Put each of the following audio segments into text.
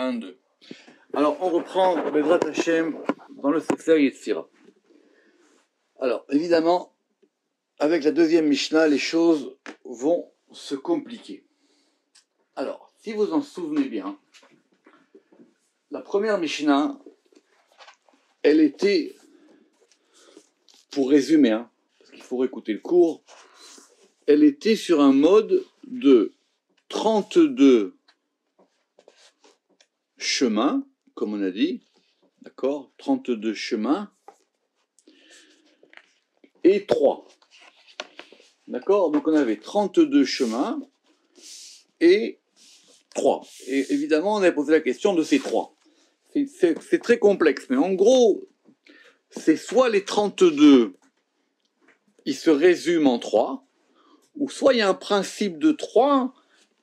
1, 2. Alors, on reprend Bezrat Hashem dans le Sefer Yetzira. Alors, évidemment, avec la deuxième Mishnah, les choses vont se compliquer. Alors, si vous en souvenez bien, la première Mishnah, elle était, pour résumer, parce qu'il faut écouter le cours, elle était sur un mode de 32 chemins, comme on a dit, d'accord, 32 chemins, et 3. D'accord, donc on avait 32 chemins et 3. Et évidemment, on avait posé la question de ces 3. C'est très complexe, mais en gros, c'est soit les 32, ils se résument en 3, ou soit il y a un principe de 3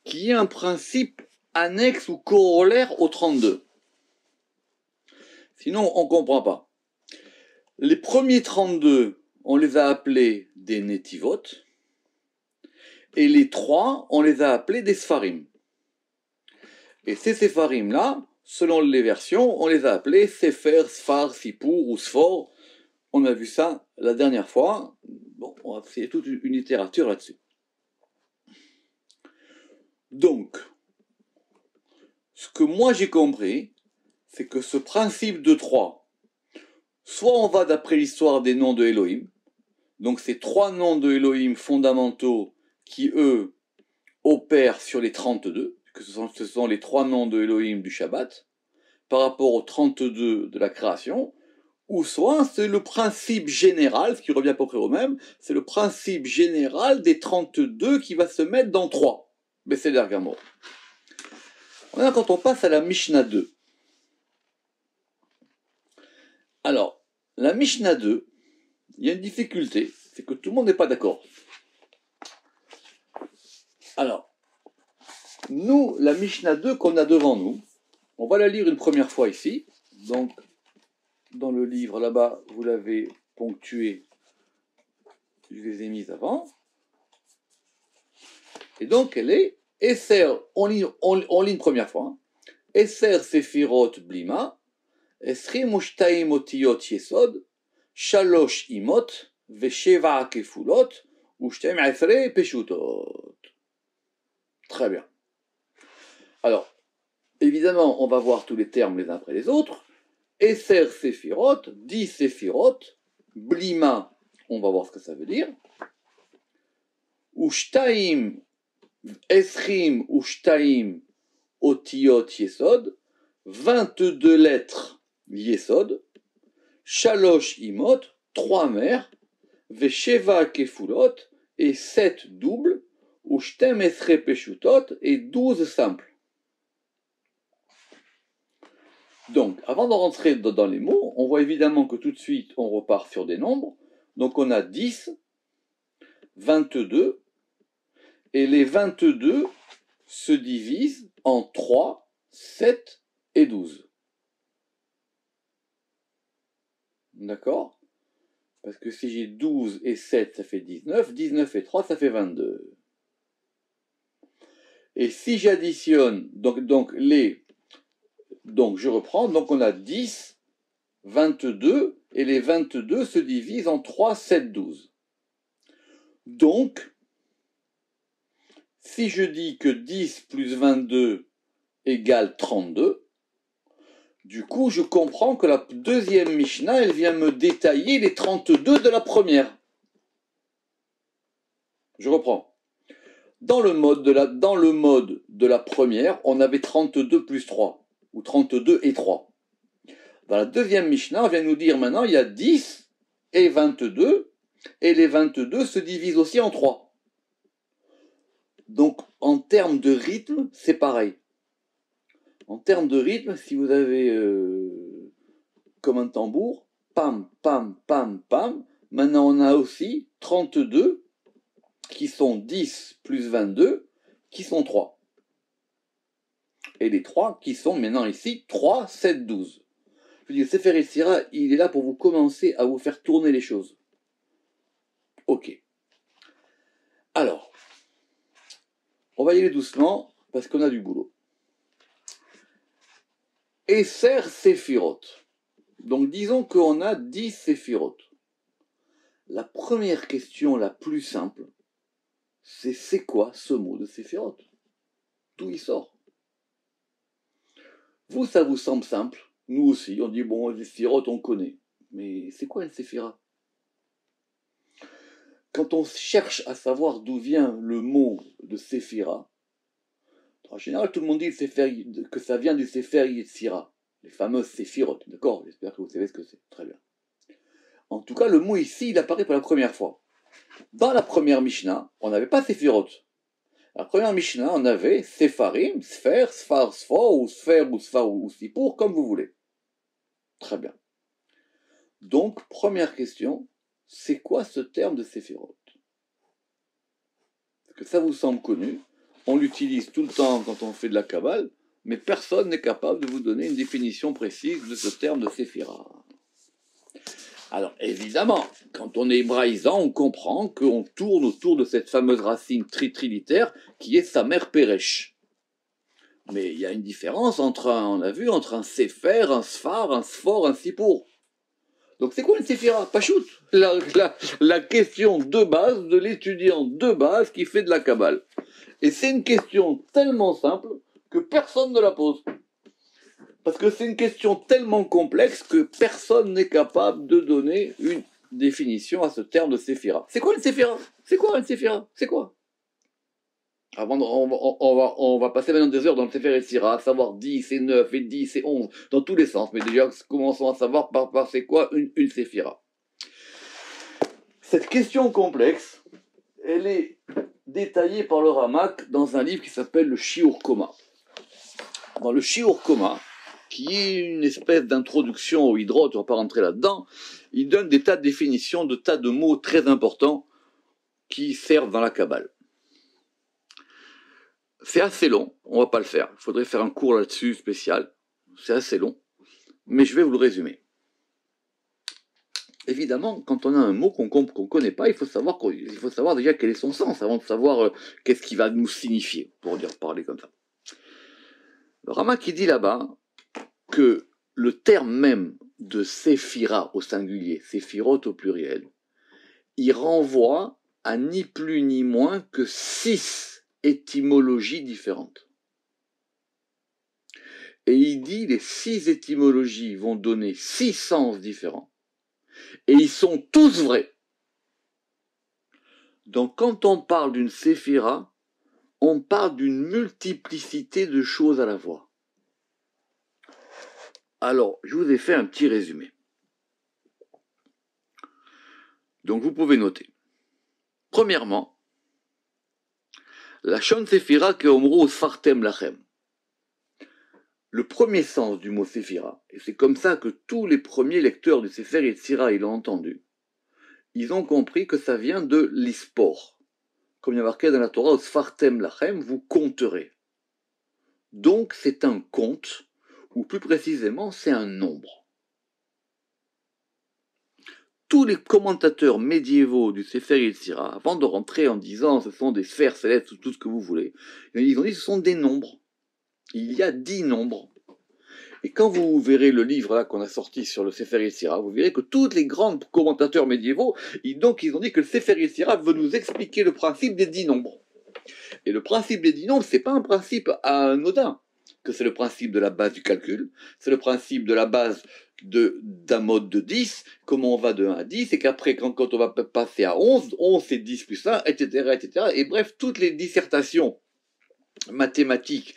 qui est un principe annexe ou corollaire au 32. Sinon, on ne comprend pas. Les premiers 32, on les a appelés des netivot, et les 3, on les a appelés des sfarim. Et ces séfarim-là, selon les versions, on les a appelés Sefer, Sfar, Sipour ou Sfor. On a vu ça la dernière fois. Bon, on va faire toute une littérature là-dessus. Donc, ce que moi j'ai compris, c'est que ce principe de 3, soit on va d'après l'histoire des noms de Elohim, donc ces 3 noms de Elohim fondamentaux qui, eux, opèrent sur les 32, que ce sont les 3 noms de Elohim du Shabbat, par rapport aux 32 de la création, ou soit c'est le principe général, ce qui revient à peu près au même, c'est le principe général des 32 qui va se mettre dans 3. Mais c'est l'ergamor. Maintenant, quand on passe à la Mishnah 2. Alors, la Mishnah 2, il y a une difficulté, c'est que tout le monde n'est pas d'accord. Alors, nous, la Mishnah 2 qu'on a devant nous, on va la lire une première fois ici. Donc, dans le livre là-bas, vous l'avez ponctué, je les ai mises avant. Et donc, elle est Esser, on lit une première fois. Esser Sefirot Blima, Esrim Ushtaim Otiyot Yesod, Shalosh Imot, Vesheva Kefulot, Ushtaim Esre Peshutot. Très bien. Alors, évidemment, on va voir tous les termes les uns après les autres. Esser Sefirot, 10 Sefirot, Blima, on va voir ce que ça veut dire. Ushtaim Esrim Ushtaim Otiyot Yesod, 22 lettres Yesod, Shalosh Imot, 3 mères, Vesheva Kefulot, et 7 doubles, Ushtem Esre Peshutot, et 12 simples. Donc, avant de rentrer dans les mots, on voit évidemment que tout de suite, on repart sur des nombres. Donc, on a 10, 22, et les 22 se divisent en 3, 7 et 12. D'accord? Parce que si j'ai 12 et 7, ça fait 19. 19 et 3, ça fait 22. Et si j'additionne, donc je reprends, donc on a 10, 22, et les 22 se divisent en 3, 7, 12. Donc, si je dis que 10 plus 22 égale 32, du coup, je comprends que la deuxième Mishnah, elle vient me détailler les 32 de la première. Je reprends. Dans le mode de la première, on avait 32 plus 3, ou 32 et 3. Dans la deuxième Mishnah, on vient nous dire maintenant, il y a 10 et 22, et les 22 se divisent aussi en 3. Donc, en termes de rythme, c'est pareil. En termes de rythme, si vous avez comme un tambour, pam, pam, pam, pam, maintenant on a aussi 32 qui sont 10 plus 22, qui sont 3. Et les 3 qui sont maintenant ici 3, 7, 12. Je veux dire, Sefer Yetzira, il est là pour vous commencer à vous faire tourner les choses. Ok. Alors, on va y aller doucement parce qu'on a du boulot. Esser Séphirot. Donc disons qu'on a 10 Séphirot. La première question la plus simple, c'est quoi ce mot de Séphirot? D'où il sort? Vous, ça vous semble simple. Nous aussi, on dit, bon, les Séphirot, on connaît. Mais c'est quoi une Séphira? Quand on cherche à savoir d'où vient le mot de Séphira, en général, tout le monde dit que ça vient du Sefer Yetzira, les fameuses Séphirot, d'accord? J'espère que vous savez ce que c'est. Très bien. En tout cas, le mot ici, il apparaît pour la première fois. Dans la première Mishnah, on n'avait pas Séphirot. La première Mishnah, on avait Sepharim, Sfer, Sfar, Sfor, ou Sfer, ou Sfar, ou Sipour, comme vous voulez. Très bien. Donc, première question, c'est quoi ce terme de Séphirot? Parce que ça vous semble connu, on l'utilise tout le temps quand on fait de la Kabbale, mais personne n'est capable de vous donner une définition précise de ce terme de Séphira. Alors, évidemment, quand on est hébraïsant, on comprend qu'on tourne autour de cette fameuse racine tritrilitaire qui est sa mère Péresh. Mais il y a une différence entre un Sefer, un Sfar, un Sfor, un Sipour. Donc c'est quoi une Séphira? Pachout, la question de base de l'étudiant de base qui fait de la Kabbale. Et c'est une question tellement simple que personne ne la pose. Parce que c'est une question tellement complexe que personne n'est capable de donner une définition à ce terme de Séphira. C'est quoi une Séphira? C'est quoi une Séphira? C'est quoi? On va passer maintenant des heures dans le Sefer Yetzira, à savoir 10 et 9 et 10 et 11, dans tous les sens. Mais déjà, commençons à savoir par c'est quoi une Séphira. Cette question complexe, elle est détaillée par le Ramak dans un livre qui s'appelle le Shiur Koma. Dans le Shiur Koma, qui est une espèce d'introduction au Hydrot, on va pas rentrer là-dedans, il donne des tas de définitions, de tas de mots très importants qui servent dans la Kabbale. C'est assez long, on va pas le faire, il faudrait faire un cours là-dessus spécial, c'est assez long, mais je vais vous le résumer. Évidemment, quand on a un mot qu'on connaît pas, il faut savoir déjà quel est son sens, avant de savoir qu'est-ce qu'il va nous signifier, pour parler comme ça. Le Rama qui dit là-bas que le terme même de Séphira au singulier, Séphirot au pluriel, il renvoie à ni plus ni moins que 6 étymologies différentes. Et il dit les 6 étymologies vont donner 6 sens différents. Et ils sont tous vrais. Donc quand on parle d'une séphira, on parle d'une multiplicité de choses à la fois. Alors, je vous ai fait un petit résumé. Donc vous pouvez noter. Premièrement, la Shon Séphira que omro Sfartem Lachem. Le premier sens du mot Séphira, et c'est comme ça que tous les premiers lecteurs du Sefer Yetzira l'ont entendu, ils ont compris que ça vient de l'ispor. Comme il y a marqué dans la Torah, Sfartem Lachem, vous compterez. Donc c'est un compte, ou plus précisément, c'est un nombre. Tous les commentateurs médiévaux du Sefer Yetzira, avant de rentrer en disant ce sont des sphères célestes ou tout ce que vous voulez, ils ont dit ce sont des nombres. Il y a 10 nombres. Et quand vous verrez le livre là qu'on a sorti sur le Sefer Yetzira, vous verrez que tous les grands commentateurs médiévaux, ils ont dit que le Sefer Yetzira veut nous expliquer le principe des 10 nombres. Et le principe des 10 nombres, c'est pas un principe anodin, que c'est le principe de la base du calcul, c'est le principe de la base d'un mode de 10, comment on va de 1 à 10, et qu'après, quand on va passer à 11, 11 c'est 10 plus 1, etc., etc. Et bref, toutes les dissertations mathématiques,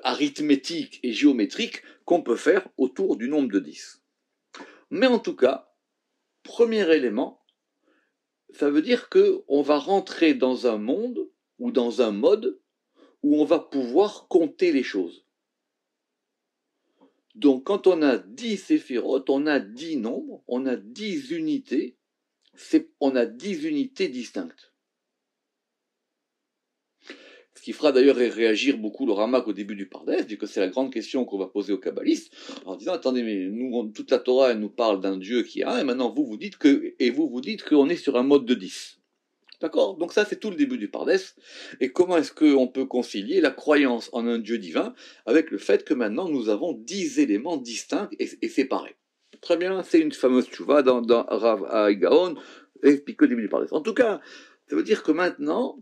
arithmétiques et géométriques qu'on peut faire autour du nombre de 10. Mais en tout cas, premier élément, ça veut dire qu'on va rentrer dans un monde ou dans un mode où on va pouvoir compter les choses. Donc quand on a 10 séphirotes, on a 10 nombres, on a 10 unités, on a 10 unités distinctes. Ce qui fera d'ailleurs réagir beaucoup le Ramak au début du Pardes, vu que c'est la grande question qu'on va poser aux kabbalistes, en disant, attendez, mais nous, toute la Torah, elle nous parle d'un Dieu qui est un, et maintenant vous dites qu'on est sur un mode de 10. D'accord? Donc ça, c'est tout le début du Pardes. Et comment est-ce qu'on peut concilier la croyance en un Dieu divin avec le fait que maintenant nous avons 10 éléments distincts et séparés? Très bien, c'est une fameuse tchouva dans Rav Gaon, explique au début du Pardes. En tout cas, ça veut dire que maintenant,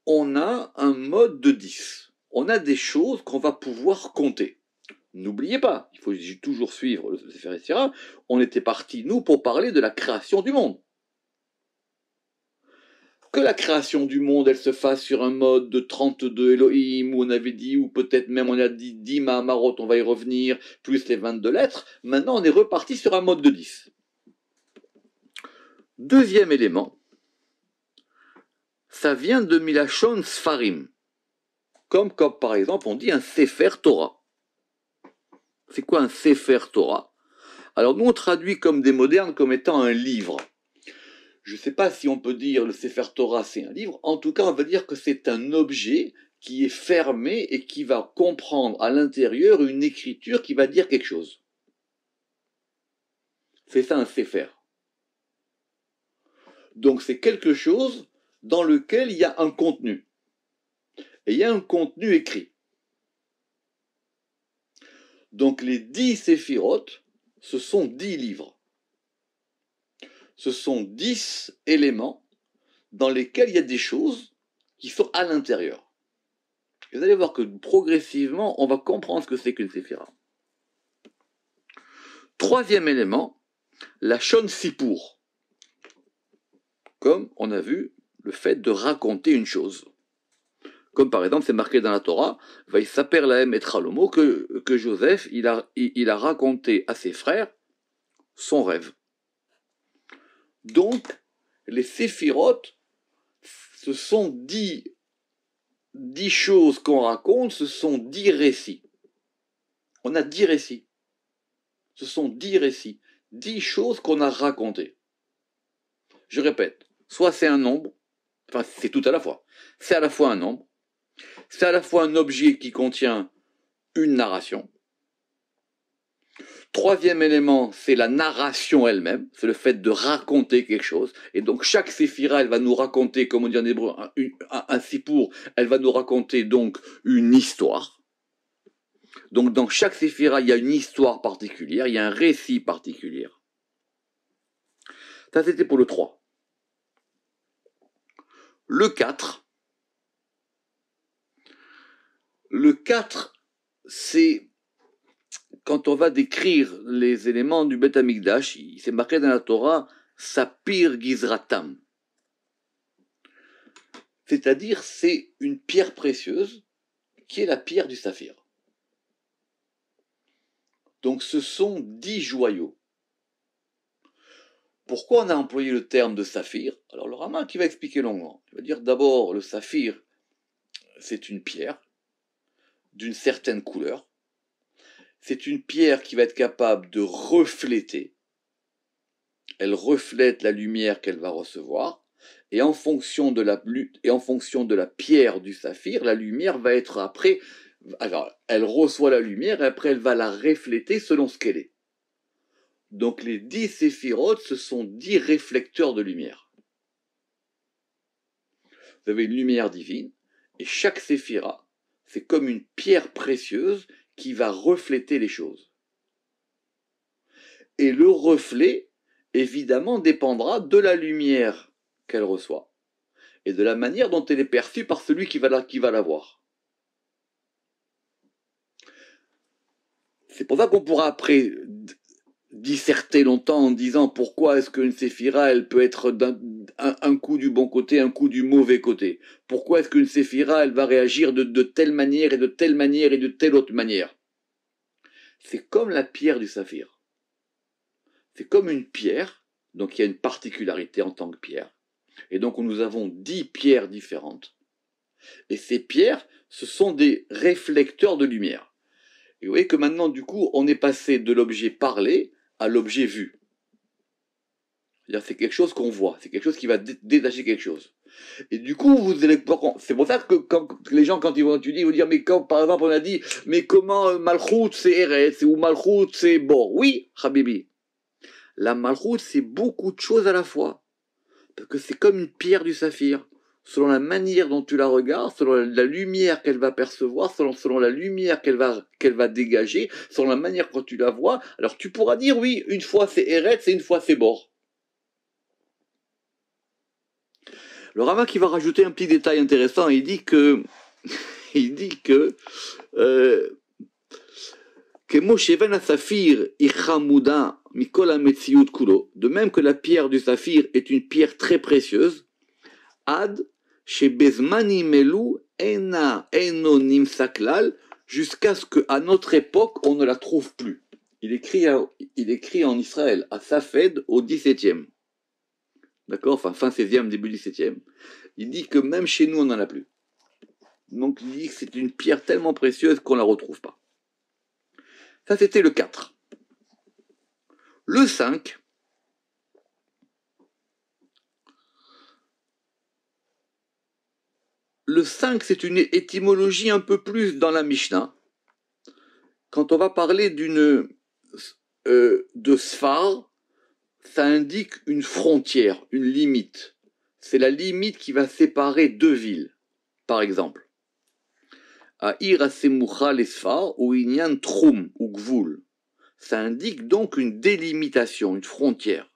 on a un mode de 10. On a des choses qu'on va pouvoir compter. N'oubliez pas, il faut toujours suivre le Sefer Yetzirah. On était parti, nous, pour parler de la création du monde. Que la création du monde, elle se fasse sur un mode de 32 Elohim, où on avait dit, ou peut-être même on a dit 10 Mahamarot, on va y revenir, plus les 22 lettres. Maintenant, on est reparti sur un mode de 10. Deuxième élément, ça vient de Milachon Sfarim. Comme par exemple, on dit un Sefer Torah. C'est quoi un Sefer Torah? Alors nous, on traduit comme des modernes comme étant un livre. Je ne sais pas si on peut dire le Sefer Torah c'est un livre, en tout cas on va dire que c'est un objet qui est fermé et qui va comprendre à l'intérieur une écriture qui va dire quelque chose. C'est ça un Sefer. Donc c'est quelque chose dans lequel il y a un contenu. Et il y a un contenu écrit. Donc les 10 séphirotes, ce sont 10 livres. Ce sont 10 éléments dans lesquels il y a des choses qui sont à l'intérieur. Et vous allez voir que progressivement, on va comprendre ce que c'est qu'une séphira. Troisième élément, la shon sipour. Comme on a vu, le fait de raconter une chose. Comme par exemple, c'est marqué dans la Torah, Vaïsaper lahem et Chalomo, que Joseph, il a raconté à ses frères son rêve. Donc, les séphirotes, ce sont 10 choses qu'on raconte, ce sont 10 récits. On a 10 récits. Ce sont 10 récits, 10 choses qu'on a racontées. Je répète, soit c'est un nombre, enfin c'est tout à la fois. C'est à la fois un nombre, c'est à la fois un objet qui contient une narration. Troisième élément, c'est la narration elle-même, c'est le fait de raconter quelque chose. Et donc chaque séphira, elle va nous raconter, comme on dit en hébreu, un sipour, elle va nous raconter donc une histoire. Donc dans chaque séphira, il y a une histoire particulière, il y a un récit particulier. Ça c'était pour le 3. Le 4, c'est quand on va décrire les éléments du Beth Amikdash, c'est marqué dans la Torah, Sapir Gizratam. C'est-à-dire, c'est une pierre précieuse qui est la pierre du saphir. Donc ce sont 10 joyaux. Pourquoi on a employé le terme de saphir? Alors le Rama qui va expliquer longuement. Il va dire d'abord, le saphir, c'est une pierre d'une certaine couleur. C'est une pierre qui va être capable de refléter. Elle reflète la lumière qu'elle va recevoir. Et en fonction de la pierre du saphir, la lumière va être après. Alors, elle reçoit la lumière et après elle va la refléter selon ce qu'elle est. Donc les 10 séphirotes, ce sont 10 réflecteurs de lumière. Vous avez une lumière divine et chaque séphira, c'est comme une pierre précieuse qui va refléter les choses. Et le reflet, évidemment, dépendra de la lumière qu'elle reçoit et de la manière dont elle est perçue par celui qui va la voir. C'est pour ça qu'on pourra après disserter longtemps en disant pourquoi est-ce qu'une séphira, elle peut être un coup du bon côté, un coup du mauvais côté. Pourquoi est-ce qu'une séphira, elle va réagir de telle manière et de telle manière et de telle autre manière. C'est comme la pierre du saphir. C'est comme une pierre, donc il y a une particularité en tant que pierre. Et donc nous avons 10 pierres différentes. Et ces pierres, ce sont des réflecteurs de lumière. Et vous voyez que maintenant, du coup, on est passé de l'objet parlé à l'objet vu. C'est-à-dire c'est quelque chose qu'on voit, c'est quelque chose qui va détacher quelque chose. Et du coup, vous allez c'est pour ça que quand les gens, quand ils vont étudier, ils vont dire, mais quand, par exemple, on a dit, mais comment Malchut c'est Eretz, ou Malchut c'est Bor. Oui, Habibi. La Malchut, c'est beaucoup de choses à la fois. Parce que c'est comme une pierre du saphir. Selon la manière dont tu la regardes, selon la lumière qu'elle va percevoir, selon la lumière qu'elle va dégager, selon la manière quand tu la vois, alors tu pourras dire oui, une fois c'est Eretz et une fois c'est Bor. Le Rama qui va rajouter un petit détail intéressant, il dit que de même que la pierre du saphir est une pierre très précieuse, ad chez Bezmani Melou ena enonim saklal, jusqu'à ce qu'à notre époque on ne la trouve plus. Il écrit en Israël, à Safed, au 17e. D'accord, enfin fin 16e, début 17e. Il dit que même chez nous on n'en a plus. Donc il dit que c'est une pierre tellement précieuse qu'on ne la retrouve pas. Ça c'était le 4. Le 5, c'est une étymologie un peu plus dans la Mishnah. Quand on va parler de Sfar, ça indique une frontière, une limite. C'est la limite qui va séparer deux villes, par exemple. A'ir asemucha lesfar ou inyan trum ou gvul. Ça indique donc une délimitation, une frontière.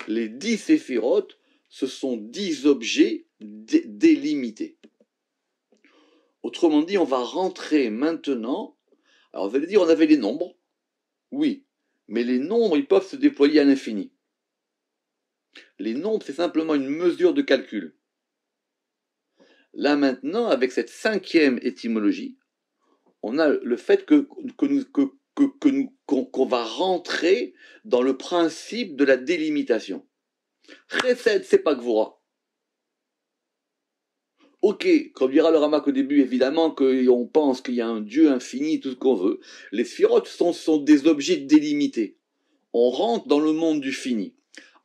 Les 10 séphirotes, ce sont 10 objets délimités. Autrement dit, on va rentrer maintenant. Alors vous allez dire, on avait les nombres. Oui, mais les nombres, ils peuvent se déployer à l'infini. Les nombres, c'est simplement une mesure de calcul. Là maintenant, avec cette 5e étymologie, on a le fait qu'on va rentrer dans le principe de la délimitation. Chesed, c'est pas Gvura. Ok, comme dira le Ramak au début, évidemment qu'on pense qu'il y a un Dieu infini, tout ce qu'on veut. Les sphirotes sont des objets délimités. On rentre dans le monde du fini.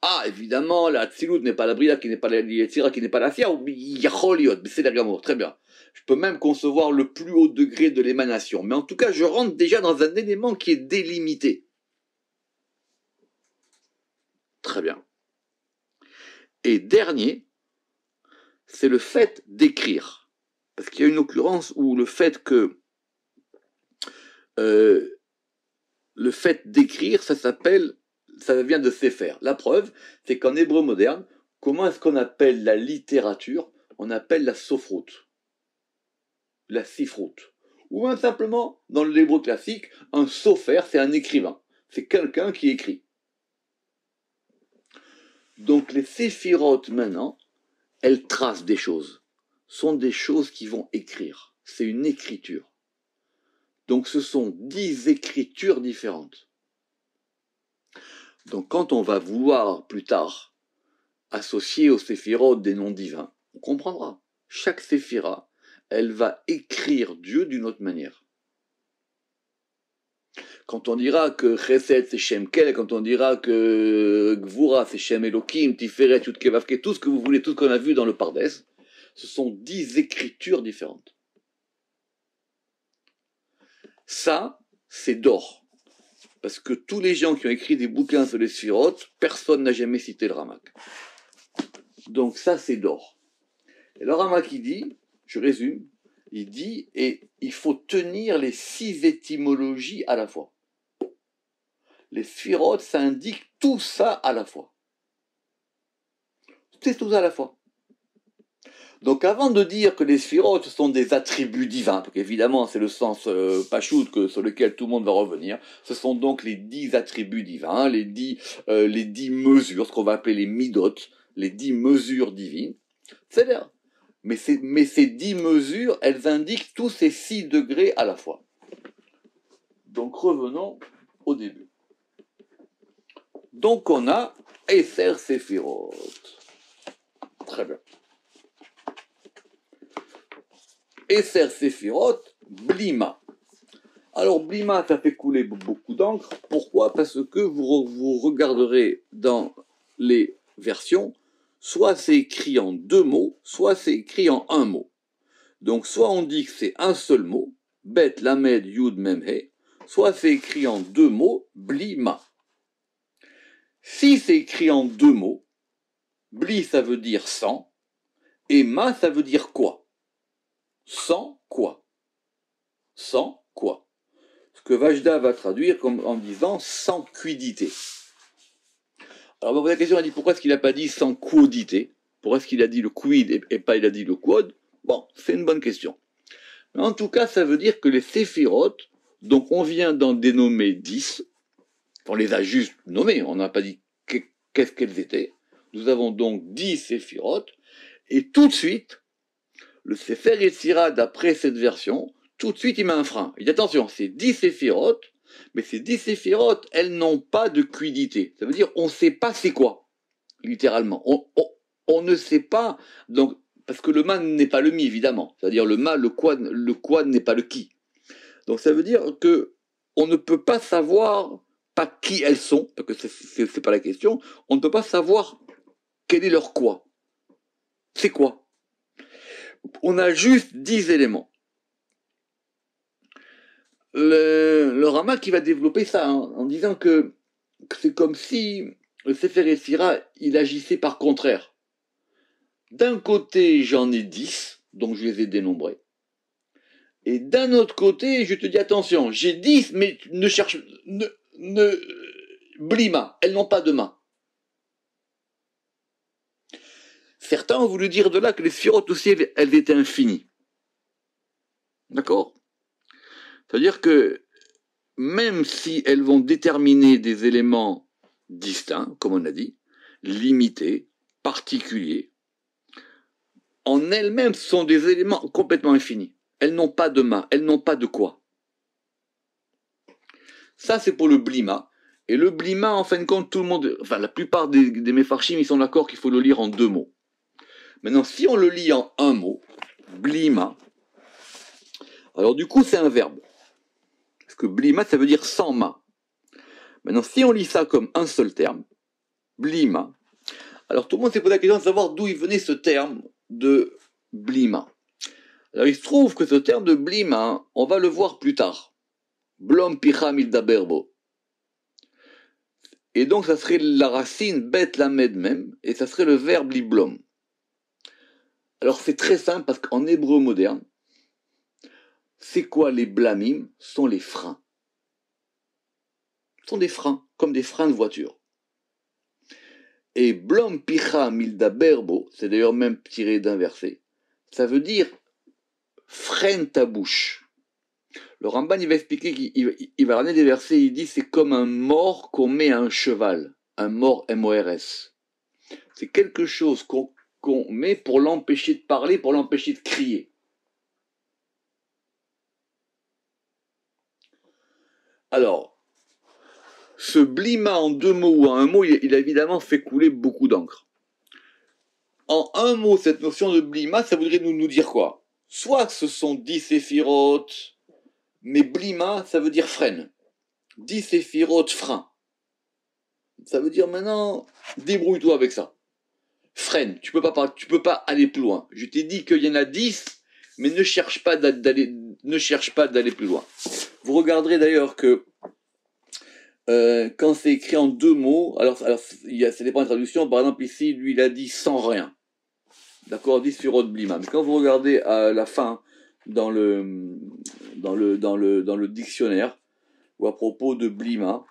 Ah, évidemment, la Tzilut n'est pas la Brida, qui n'est pas la Yetzira, qui n'est pas la Fia, ou Yacholiot, c'est la Gamour, très bien. Je peux même concevoir le plus haut degré de l'émanation. Mais en tout cas, je rentre déjà dans un élément qui est délimité. Très bien. Et dernier, c'est le fait d'écrire. Parce qu'il y a une occurrence où le fait d'écrire, ça vient de Sefer. La preuve, c'est qu'en hébreu moderne, comment est-ce qu'on appelle la littérature? On appelle la sofroute, la sifroute. Ou même simplement, dans l'hébreu classique, un sofer, c'est un écrivain. C'est quelqu'un qui écrit. Donc les séphirotes, maintenant, elles tracent des choses. Sont des choses qui vont écrire. C'est une écriture. Donc ce sont 10 écritures différentes. Donc quand on va vouloir plus tard associer aux séphirotes des noms divins, on comprendra. Chaque séphira, elle va écrire Dieu d'une autre manière. Quand on dira que Chesed c'est Shem Kel, quand on dira que Gvura c'est Shem Elohim, Tiferet, Yud Kevavke, tout ce que vous voulez, tout ce qu'on a vu dans le Pardes, ce sont 10 écritures différentes. Ça, c'est d'or. Parce que tous les gens qui ont écrit des bouquins sur les sphirotes, personne n'a jamais cité le Ramak. Donc ça, c'est d'or. Et le Ramak, il dit, je résume, il dit, et il faut tenir les 6 étymologies à la fois. Les sphirotes, ça indique tout ça à la fois. C'est tout ça à la fois. Donc avant de dire que les sphirotes sont des attributs divins, donc évidemment c'est le sens pachout sur lequel tout le monde va revenir, ce sont donc les 10 attributs divins, les 10 mesures, ce qu'on va appeler les midot, les 10 mesures divines. C'est-à-dire, mais ces 10 mesures, elles indiquent tous ces 6 degrés à la fois. Donc revenons au début. Donc on a Eser Sephirot. Très bien. Eser Sephirot, Blima. Alors Blima, ça fait couler beaucoup d'encre. Pourquoi? Parce que vous regarderez dans les versions, soit c'est écrit en 2 mots, soit c'est écrit en 1 mot. Donc soit on dit que c'est un seul mot, Bet, Lamed, Yud, Memhe, soit c'est écrit en 2 mots, Blima. Si c'est écrit en 2 mots, Bli, ça veut dire sans. Et ma, ça veut dire quoi? Sans quoi? Sans quoi? Ce que Vajda va traduire comme en disant sans quidité. Alors, on va poser la question, elle dit pourquoi est-ce qu'il n'a pas dit sans quodité? Pourquoi est-ce qu'il a dit le quid et pas il a dit le quod? Bon, c'est une bonne question. Mais en tout cas, ça veut dire que les séphirotes, donc on vient d'en dénommer 10, on les a juste nommés, on n'a pas dit qu'est-ce qu'elles étaient. Nous avons donc 10 séphirotes, et tout de suite, le Sefer Yetzira, d'après cette version, tout de suite il met un frein. Il dit attention, c'est 10 séphirotes, mais ces 10 séphirotes, elles n'ont pas de quidité. Ça veut dire on ne sait pas c'est quoi, littéralement. On ne sait pas, donc, parce que le ma n'est pas le mi, évidemment. C'est-à-dire le ma, le quad n'est pas le qui. Donc ça veut dire que on ne peut pas savoir, pas qui elles sont, parce que c'est pas la question, on ne peut pas savoir quel est leur quoi. C'est quoi? On a juste 10 éléments. Le Rama qui va développer ça en disant que c'est comme si le Sefer Yetzira, il agissait par contraire. D'un côté, j'en ai 10, donc je les ai dénombrés. Et d'un autre côté, je te dis attention, j'ai 10, mais ne cherche, blima, elles n'ont pas de main. Certains ont voulu dire de là que les sphirotes aussi, elles étaient infinies. D'accord? C'est-à-dire que même si elles vont déterminer des éléments distincts, comme on a dit, limités, particuliers, en elles-mêmes sont des éléments complètement infinis. Elles n'ont pas de main, elles n'ont pas de quoi. Ça, c'est pour le blima. Et le blima, en fin de compte, tout le monde, enfin, la plupart des méfarchim, ils sont d'accord qu'il faut le lire en 2 mots. Maintenant, si on le lit en un mot, blima, alors du coup, c'est un verbe. Parce que blima, ça veut dire sans ma. Maintenant, si on lit ça comme un seul terme, blima, alors tout le monde s'est posé la question de savoir d'où il venait ce terme de blima. Alors, il se trouve que ce terme de blima, on va le voir plus tard. Blom picha mildaberbo. Et donc, ça serait la racine bet lamed même, et ça serait le verbe liblom. Alors, c'est très simple parce qu'en hébreu moderne, c'est quoi les blamim? Sont les freins. Ce sont des freins, comme des freins de voiture. Et blom picha mildaberbo, c'est d'ailleurs même tiré d'un verset, ça veut dire freine ta bouche. Le Ramban, il va expliquer qu'il va ramener des versets, il dit c'est comme un mors qu'on met à un cheval, un mors M-O-R-S. C'est quelque chose qu'on met pour l'empêcher de parler, pour l'empêcher de crier. Alors, ce blima en 2 mots ou en un mot, il a évidemment fait couler beaucoup d'encre. En un mot, cette notion de blima, ça voudrait nous dire quoi? Soit ce sont 10 séphirotes, mais blima, ça veut dire freine. 10 séphirotes, frein. Ça veut dire maintenant, débrouille-toi avec ça. Freine, tu peux pas aller plus loin. Je t'ai dit qu'il y en a 10, mais ne cherche pas d'aller plus loin. Vous regarderez d'ailleurs que quand c'est écrit en 2 mots, alors ça dépend de la traduction. Par exemple ici, lui il a dit sans rien. D'accord, 10 sur blima. Mais quand vous regardez à la fin dans le dictionnaire ou à propos de blima,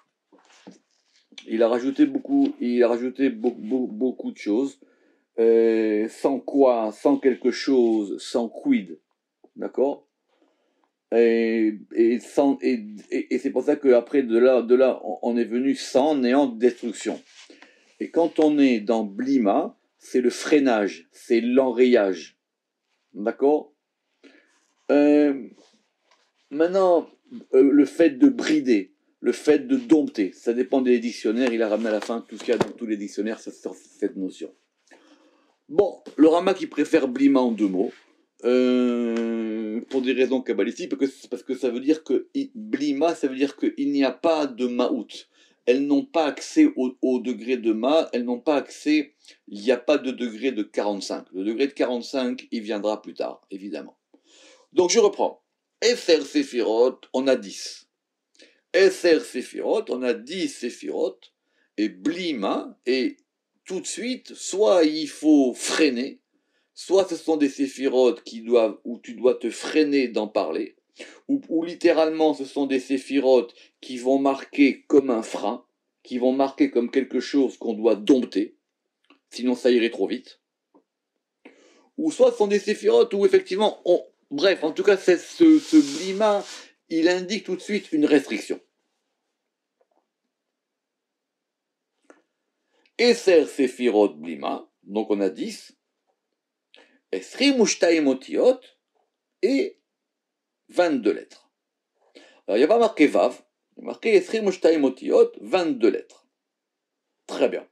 il a rajouté beaucoup de choses. Sans quoi, sans quelque chose, sans quid, d'accord? Et c'est pour ça qu'après de là, on est venu sans néant de destruction. Et quand on est dans blima, c'est le freinage, c'est l'enrayage, d'accord? Maintenant, le fait de brider, le fait de dompter, ça dépend des dictionnaires. Il a ramené à la fin tout ce qu'il y a dans tous les dictionnaires, c'est cette notion. Bon, le Rama qui préfère blima en 2 mots, pour des raisons kabbalistiques, parce que ça veut dire que blima, ça veut dire qu'il n'y a pas de ma'out. Elles n'ont pas accès au degré de ma, elles n'ont pas accès, il n'y a pas de degré de 45. Le degré de 45, il viendra plus tard, évidemment. Donc je reprends. Eser Séphirot, on a 10. Eser Séphirot, on a 10 Séphirot, et blima, et tout de suite, soit il faut freiner, soit ce sont des séphirotes où tu dois te freiner d'en parler, ou littéralement ce sont des séphirotes qui vont marquer comme un frein, qui vont marquer comme quelque chose qu'on doit dompter, sinon ça irait trop vite. Ou soit ce sont des séphirotes où effectivement, bref, en tout cas, ce blima, il indique tout de suite une restriction. Eser séphirot blima, donc on a 10, Esrim ushtaim otiot, et 22 lettres. Alors il n'y a pas marqué Vav, il y a marqué Esrim ushtaim otiot, 22 lettres. Très bien.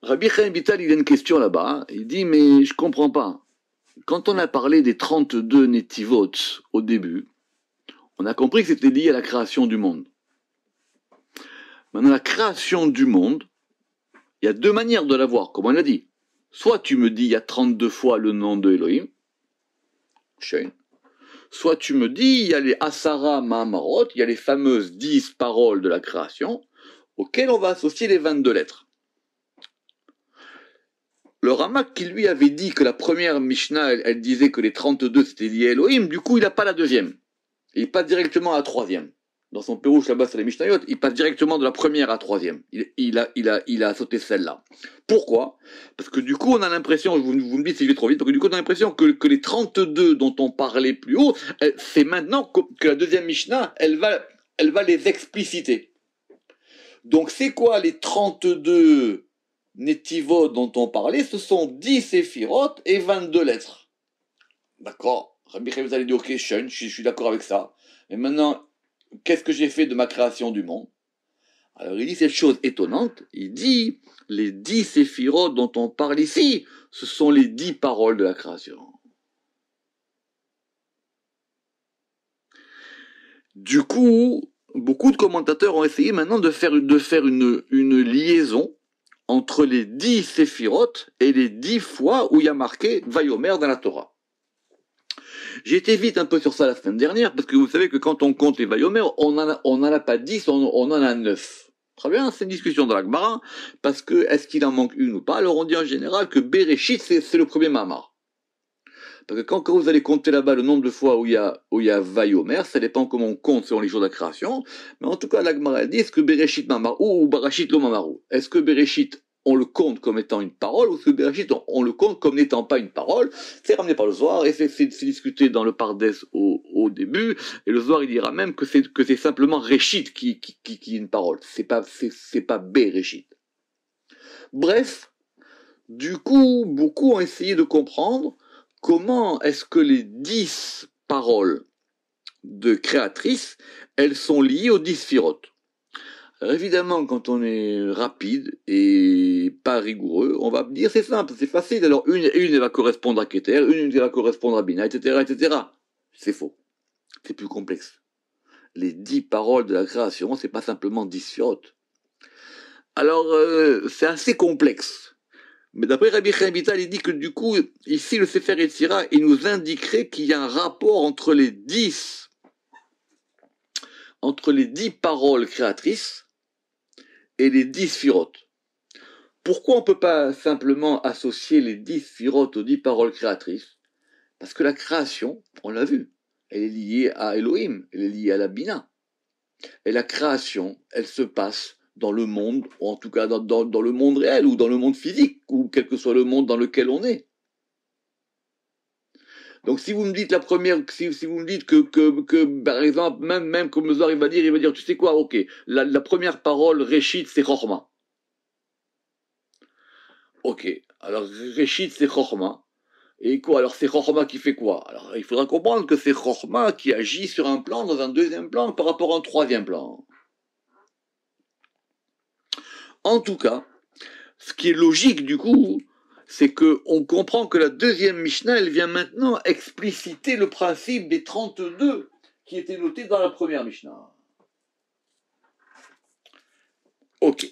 Rabbi Chaim Vital, il a une question là-bas. Hein. Il dit, mais je comprends pas. Quand on a parlé des 32 Netivot au début, on a compris que c'était lié à la création du monde. Maintenant, la création du monde, il y a deux manières de la voir, comme on l'a dit. Soit tu me dis, il y a 32 fois le nom de Elohim, soit tu me dis, il y a les Asara Mahamarot, il y a les fameuses 10 paroles de la création, auxquelles on va associer les 22 lettres. Le Ramak qui lui avait dit que la première Mishnah, elle disait que les 32 c'était lié à Elohim, du coup il n'a pas la deuxième. Il passe directement à la troisième. Dans son Pérouche là-bas sur les Mishnayot, il passe directement de la première à la troisième. Il a sauté celle-là. Pourquoi? Parce que du coup on a l'impression, vous me dites si je vais trop vite, parce que du coup on a l'impression que les 32 dont on parlait plus haut, c'est maintenant que la deuxième Mishnah, elle va les expliciter. Donc c'est quoi les 32 Netivot dont on parlait? Ce sont 10 séphirotes et 22 lettres. D'accord. Rabbi Chaim allait dire ok, je suis d'accord avec ça. Mais maintenant, qu'est-ce que j'ai fait de ma création du monde? Alors il dit cette chose étonnante, il dit les 10 séphirotes dont on parle ici, ce sont les 10 paroles de la création. Du coup, beaucoup de commentateurs ont essayé maintenant de faire une liaison entre les 10 séphirotes et les 10 fois où il y a marqué Vayomer dans la Torah. J'ai été vite un peu sur ça la semaine dernière, parce que vous savez que quand on compte les Vayomer, on n'en a pas 10, on en a 9. Très bien, c'est une discussion dans la Gemara, parce que est-ce qu'il en manque une ou pas? Alors on dit en général que Bereshit, c'est le premier Mamar. Parce que quand vous allez compter là-bas le nombre de fois où il y a Vayomer, ça dépend comment on compte selon les jours de la création, mais en tout cas la Gemara dit, est-ce que Bereshit Mamar ou Barashit lo Mamaru? Est-ce que Bereshit on le compte comme étant une parole, ou ce Bereshit, on le compte comme n'étant pas une parole? C'est ramené par le Zohar, et c'est discuté dans le Pardes au début, et le Zohar il dira même que c'est simplement Réchit qui est une parole, c'est pas Bereshit. Bref, du coup, beaucoup ont essayé de comprendre comment est-ce que les 10 paroles de créatrice, elles sont liées aux 10 sphirotes. Alors évidemment, quand on est rapide et pas rigoureux, on va dire c'est simple, c'est facile. Alors une elle va correspondre à Keter, une elle va correspondre à Bina, etc., etc. C'est faux. C'est plus complexe. Les 10 paroles de la création, c'est pas simplement 10 sphirotes. Alors c'est assez complexe. Mais d'après Rabbi Chaim Vital, il dit que du coup, ici le Sefer Yetzira, il nous indiquerait qu'il y a un rapport entre les 10 paroles créatrices et les 10 sphirotes. Pourquoi on ne peut pas simplement associer les 10 sphirotes aux 10 paroles créatrices? Parce que la création, on l'a vu, elle est liée à Elohim, elle est liée à la Bina. Et la création, elle se passe dans le monde, ou en tout cas dans le monde réel, ou dans le monde physique, ou quel que soit le monde dans lequel on est. Donc si vous me dites la première, si vous me dites que par exemple, même comme le Zohar il va dire, tu sais quoi, ok, la première parole, Réchit, c'est Chorma. Ok, alors Réchit, c'est Chorma. Et quoi? Alors c'est Chorma qui fait quoi? Alors il faudra comprendre que c'est Chorma qui agit sur un plan, dans un deuxième plan, par rapport à un troisième plan. En tout cas, ce qui est logique du coup, c'est qu'on comprend que la deuxième Mishnah, elle vient maintenant expliciter le principe des 32 qui étaient notés dans la première Mishnah. Ok.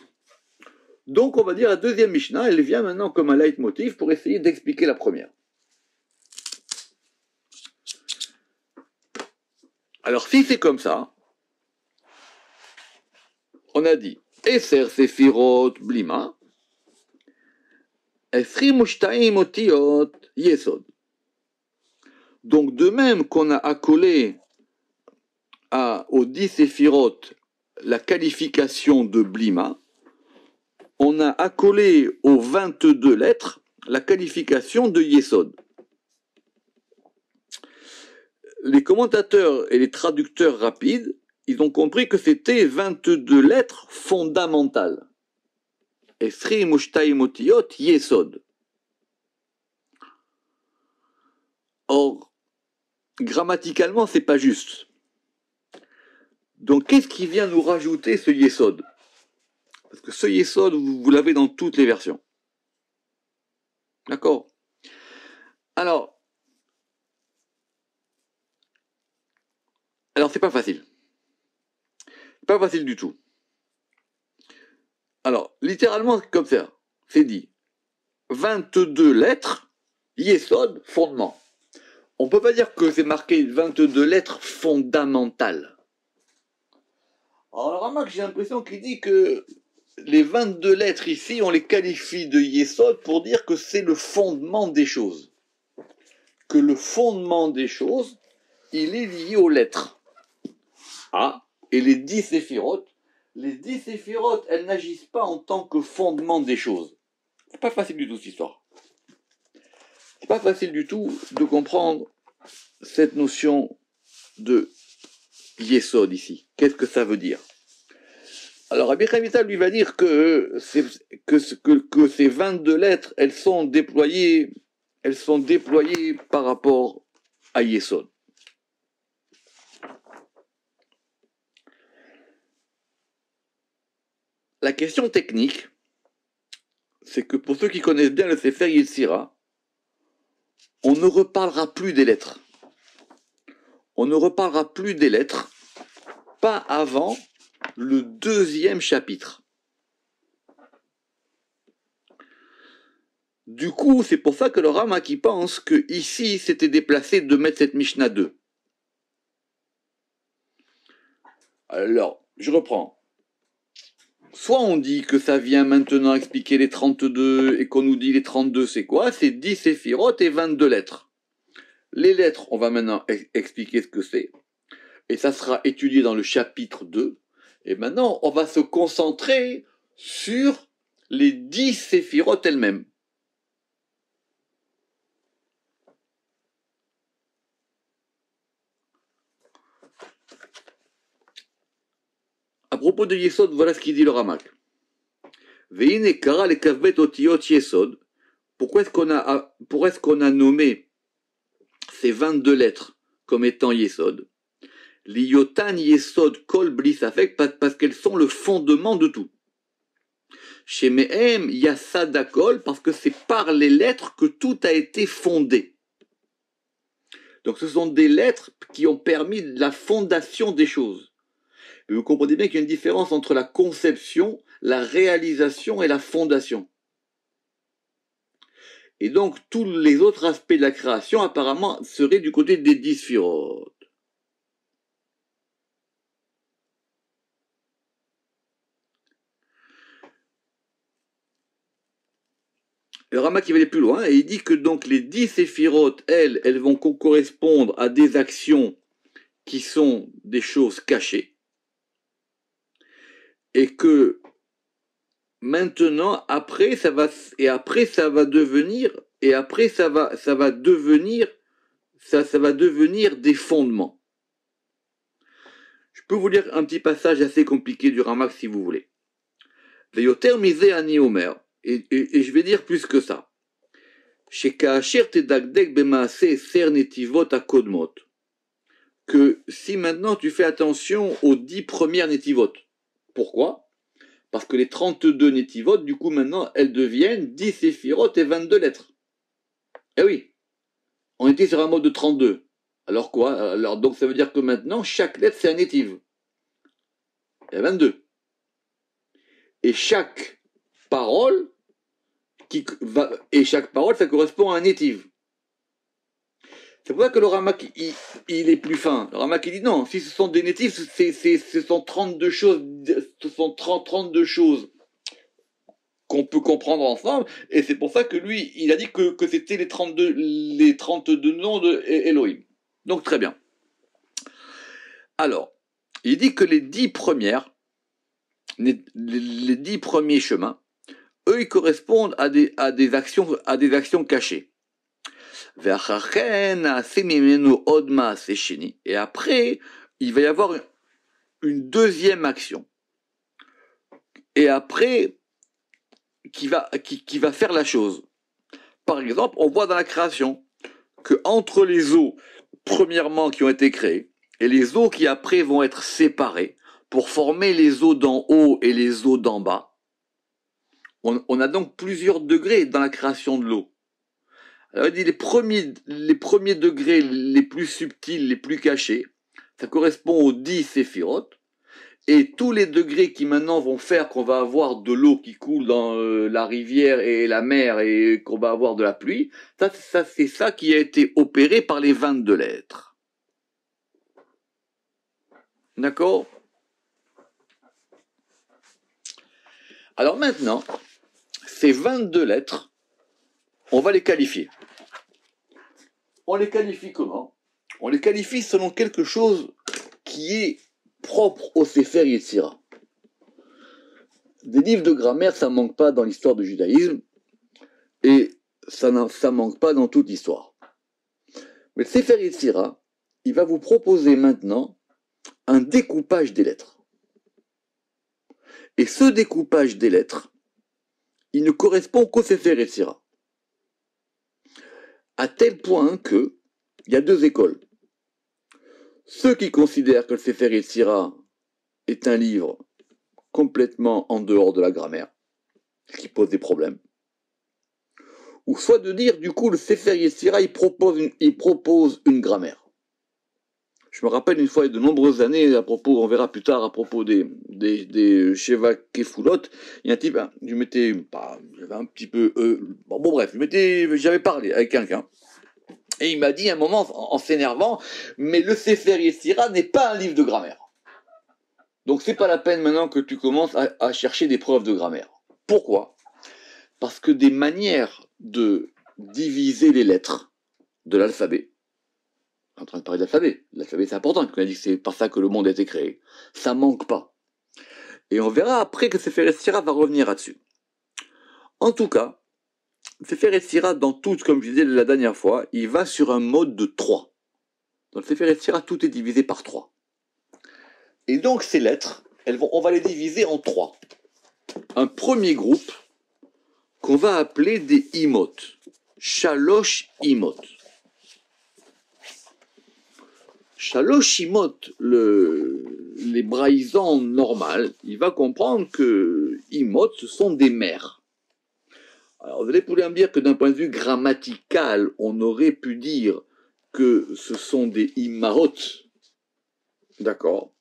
Donc on va dire la deuxième Mishnah, elle vient maintenant comme un leitmotiv pour essayer d'expliquer la première. Alors si c'est comme ça, on a dit 10 sefirot blima, 22 otiot yesod. Donc de même qu'on a accolé aux 10 sefirot la qualification de blima, on a accolé aux 22 lettres la qualification de yesod. Les commentateurs et les traducteurs rapides, ils ont compris que c'était 22 lettres fondamentales. Esrim ushtaim otiyot yesod. Or, grammaticalement, c'est pas juste. Donc, qu'est-ce qui vient nous rajouter ce yesod? Parce que ce yesod, vous l'avez dans toutes les versions. D'accord? Alors, c'est pas facile. Pas facile du tout. Alors, littéralement, comme ça, c'est dit. 22 lettres, yesod, fondement. On peut pas dire que c'est marqué 22 lettres fondamentales. Alors, Ramak, j'ai l'impression qu'il dit que les 22 lettres ici, on les qualifie de yesod pour dire que c'est le fondement des choses. Que le fondement des choses, il est lié aux lettres. Ah, et les 10 séphirotes, elles n'agissent pas en tant que fondement des choses. C'est pas facile du tout cette histoire. C'est pas facile du tout de comprendre cette notion de yesod ici. Qu'est-ce que ça veut dire? Alors, Rabbi Chaim lui va dire que ces 22 lettres, elles sont déployées par rapport à yesod. La question technique, c'est que pour ceux qui connaissent bien le Sefer Yetzira, on ne reparlera plus des lettres. On ne reparlera plus des lettres, pas avant le 2e chapitre. Du coup, c'est pour ça que le Rama qui pense que ici c'était déplacé de mettre cette Mishnah 2. Alors, je reprends. Soit on dit que ça vient maintenant expliquer les 32 et qu'on nous dit les 32 c'est quoi? C'est 10 séphirotes et 22 lettres. Les lettres, on va maintenant expliquer ce que c'est. Et ça sera étudié dans le chapitre 2. Et maintenant, on va se concentrer sur les 10 séphirotes elles-mêmes. À propos de Yesod, voilà ce qu'il dit le Ramak. Veine kara le kavbet otiyot Yesod. Pourquoi est-ce qu'on a nommé ces 22 lettres comme étant Yesod? L'Yotan Yesod kol blis afek, parce qu'elles sont le fondement de tout. Chez Mehem Yasada kol, parce que c'est par les lettres que tout a été fondé. Donc ce sont des lettres qui ont permis la fondation des choses. Mais vous comprenez bien qu'il y a une différence entre la conception, la réalisation et la fondation. Et donc, tous les autres aspects de la création, apparemment, seraient du côté des 10 sphirotes. Le Rama qui va aller plus loin, et il dit que donc les 10 séphirotes, elles vont correspondre à des actions qui sont des choses cachées. Et que maintenant, après ça va devenir des fondements. Je peux vous lire un petit passage assez compliqué du Ramak si vous voulez. Veyoter misé ani omer, et je vais dire plus que ça. Shekasher tedagdek bemaase ser netivot akodmot. Que si maintenant tu fais attention aux 10 premières netivot. Pourquoi? Parce que les 32 netivot, du coup maintenant, elles deviennent 10 séphirotes et 22 lettres. Eh oui, on était sur un mode de 32. Alors quoi? Alors donc ça veut dire que maintenant, chaque lettre c'est un netiv. Il y a 22. Et chaque parole, ça correspond à un netiv. C'est pour ça que le Ramak, il est plus fin. Le Ramak, il dit non, si ce sont des natifs, ce sont 32 choses, ce sont 32 choses qu'on peut comprendre ensemble, et c'est pour ça que lui, il a dit que c'était les 32 noms de Elohim. Donc très bien. Alors, il dit que les 10 premiers chemins, eux, ils correspondent à des actions cachées. Et après, il va y avoir une deuxième action. Et après, qui va faire la chose. Par exemple, on voit dans la création que entre les eaux, premièrement, qui ont été créées, et les eaux qui après vont être séparées pour former les eaux d'en haut et les eaux d'en bas, on a donc plusieurs degrés dans la création de l'eau. Alors, il dit les premiers degrés les plus subtils, les plus cachés, ça correspond aux 10 séphirotes, et tous les degrés qui maintenant vont faire qu'on va avoir de l'eau qui coule dans la rivière et la mer et qu'on va avoir de la pluie, ça c'est ça qui a été opéré par les 22 lettres. D'accord? Alors maintenant, ces 22 lettres, on va les qualifier. On les qualifie comment? On les qualifie selon quelque chose qui est propre au Sefer Yetzira. Des livres de grammaire, ça ne manque pas dans l'histoire du judaïsme, et ça ne manque pas dans toute l'histoire. Mais le Sefer Yetzira, il va vous proposer maintenant un découpage des lettres. Et ce découpage des lettres, il ne correspond qu'au Sefer Yetzira. À tel point que, il y a deux écoles. Ceux qui considèrent que le Sefer Yetzira est un livre complètement en dehors de la grammaire, ce qui pose des problèmes. Ou soit de dire, du coup, le Sefer Yetzira, il propose une grammaire. Je me rappelle une fois, il y a de nombreuses années, à propos, on verra plus tard, à propos des Sheva Kefulot, il y a un type, j'avais un petit peu, j'avais parlé avec quelqu'un, et il m'a dit à un moment, en s'énervant, mais le Sefer Yetzira n'est pas un livre de grammaire. Donc c'est pas la peine maintenant que tu commences à chercher des preuves de grammaire. Pourquoi? Parce que des manières de diviser les lettres de l'alphabet, on est en train de parler d'alphabet, l'alphabet c'est important, on a dit que c'est par ça que le monde a été créé, ça manque pas. Et on verra après que Sefer Yetzira va revenir là-dessus. En tout cas, Sefer Yetzira, dans tout, comme je disais la dernière fois, il va sur un mode de 3. Dans le Sefer Yetzira, tout est divisé par 3. Et donc ces lettres, on va les diviser en 3. Un premier groupe qu'on va appeler des imot. Shalosh imot. Shalosh imot, l'hébraïsant normal, il va comprendre que imot, ce sont des mères. Alors vous allez pouvoir me dire que d'un point de vue grammatical, on aurait pu dire que ce sont des imahot. D'accord.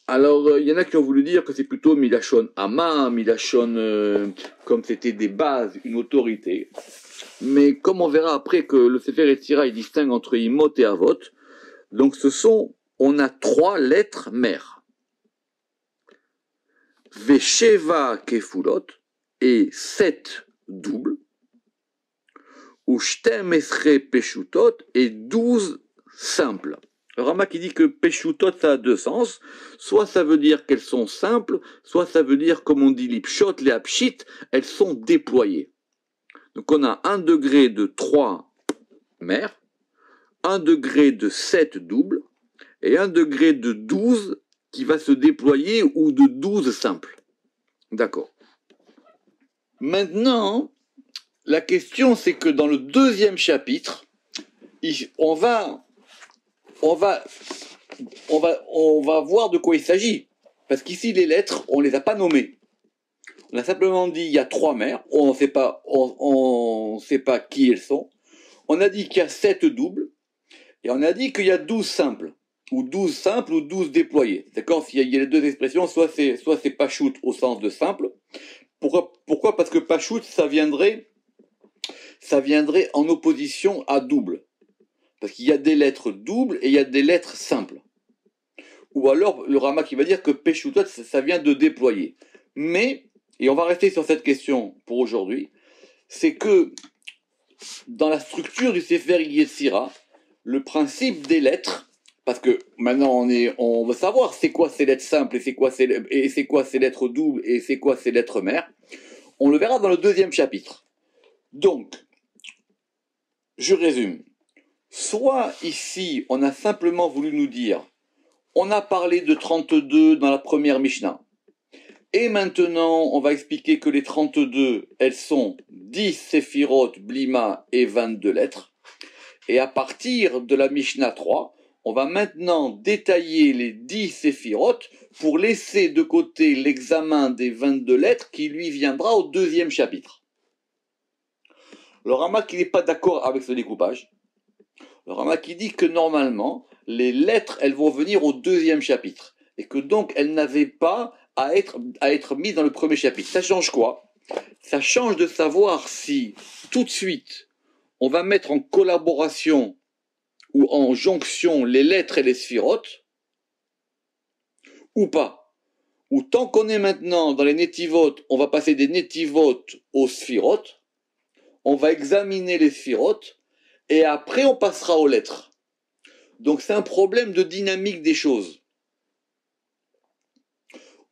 Alors, il y en a qui ont voulu dire que c'est plutôt Milachon Ama, Milachon, comme c'était des bases, une autorité. Mais comme on verra après que le Sefer Yetzira, il distingue entre Imot et Avot, donc on a 3 lettres mères. Vesheva Kefulot et 7 doubles, ou Shtem Esre Peshutot et 12 simples. Le Rama qui dit que Peshutot, ça a 2 sens. Soit ça veut dire qu'elles sont simples, soit ça veut dire, comme on dit l'ipshot, les apshit, elles sont déployées. Donc on a 1 degré de 3 mères, 1 degré de 7 doubles, et 1 degré de 12 qui va se déployer, ou de 12 simples. D'accord. Maintenant, la question c'est que dans le 2e chapitre, on va voir de quoi il s'agit. Parce qu'ici, les lettres, on ne les a pas nommées. On a simplement dit, il y a 3 mères, on ne sait pas qui elles sont. On a dit qu'il y a 7 doubles, et on a dit qu'il y a 12 simples, ou 12 simples, ou 12 déployés. D'accord? Il y a les deux expressions, soit c'est pachout au sens de simple. Pourquoi? Parce que pachout, ça viendrait en opposition à double. Parce qu'il y a des lettres doubles et il y a des lettres simples. Ou alors le Rama qui va dire que Peshutot, ça vient de déployer. Mais, et on va rester sur cette question pour aujourd'hui, c'est que dans la structure du Sefer Yetzira, le principe des lettres, parce que maintenant on veut savoir c'est quoi ces lettres simples et c'est quoi ces lettres doubles et c'est quoi ces lettres mères, on le verra dans le deuxième chapitre. Donc, je résume. Soit ici, on a simplement voulu nous dire, on a parlé de 32 dans la première Mishnah, et maintenant on va expliquer que les 32, elles sont 10 séphirot, blima et 22 lettres, et à partir de la Mishnah 3, on va maintenant détailler les 10 séphirot pour laisser de côté l'examen des 22 lettres qui lui viendra au deuxième chapitre. Le Rama qui n'est pas d'accord avec ce découpage, le Rama qui dit que normalement, les lettres, elles vont venir au deuxième chapitre. Et que donc, elles n'avaient pas à être mises dans le premier chapitre. Ça change quoi? Ça change de savoir si, tout de suite, on va mettre en collaboration ou en jonction les lettres et les sphirotes, ou pas. Ou tant qu'on est maintenant dans les nétivotes, on va passer des nétivotes aux sphirotes, on va examiner les sphirotes, et après on passera aux lettres. Donc c'est un problème de dynamique des choses.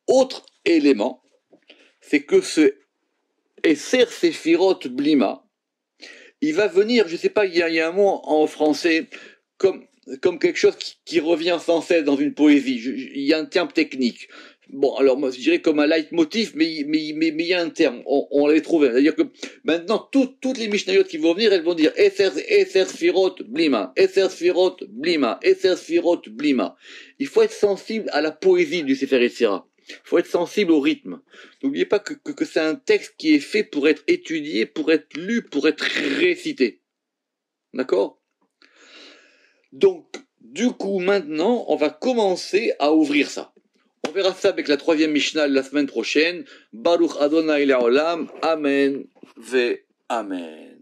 Autre élément, c'est que ce Esser Sefirot Blima, il va venir, je ne sais pas, il y a un mot en français, comme quelque chose qui revient sans cesse dans une poésie. Il y a un terme technique. Bon, alors moi je dirais comme un leitmotiv, mais il y a un terme, on l'a trouvé. C'est-à-dire que maintenant, toutes les Mishnayot qui vont venir, elles vont dire Esser Sfirot Blima, Esser Sfirot Blima, Esser Sfirot Blima. Il faut être sensible à la poésie du Sefer Yetzira. Il faut être sensible au rythme. N'oubliez pas que c'est un texte qui est fait pour être étudié, pour être lu, pour être récité. D'accord? Donc, du coup, maintenant, on va commencer à ouvrir ça. On verra ça avec la troisième Mishnah la semaine prochaine. Baruch Adonai Le'olam. Amen ve Amen.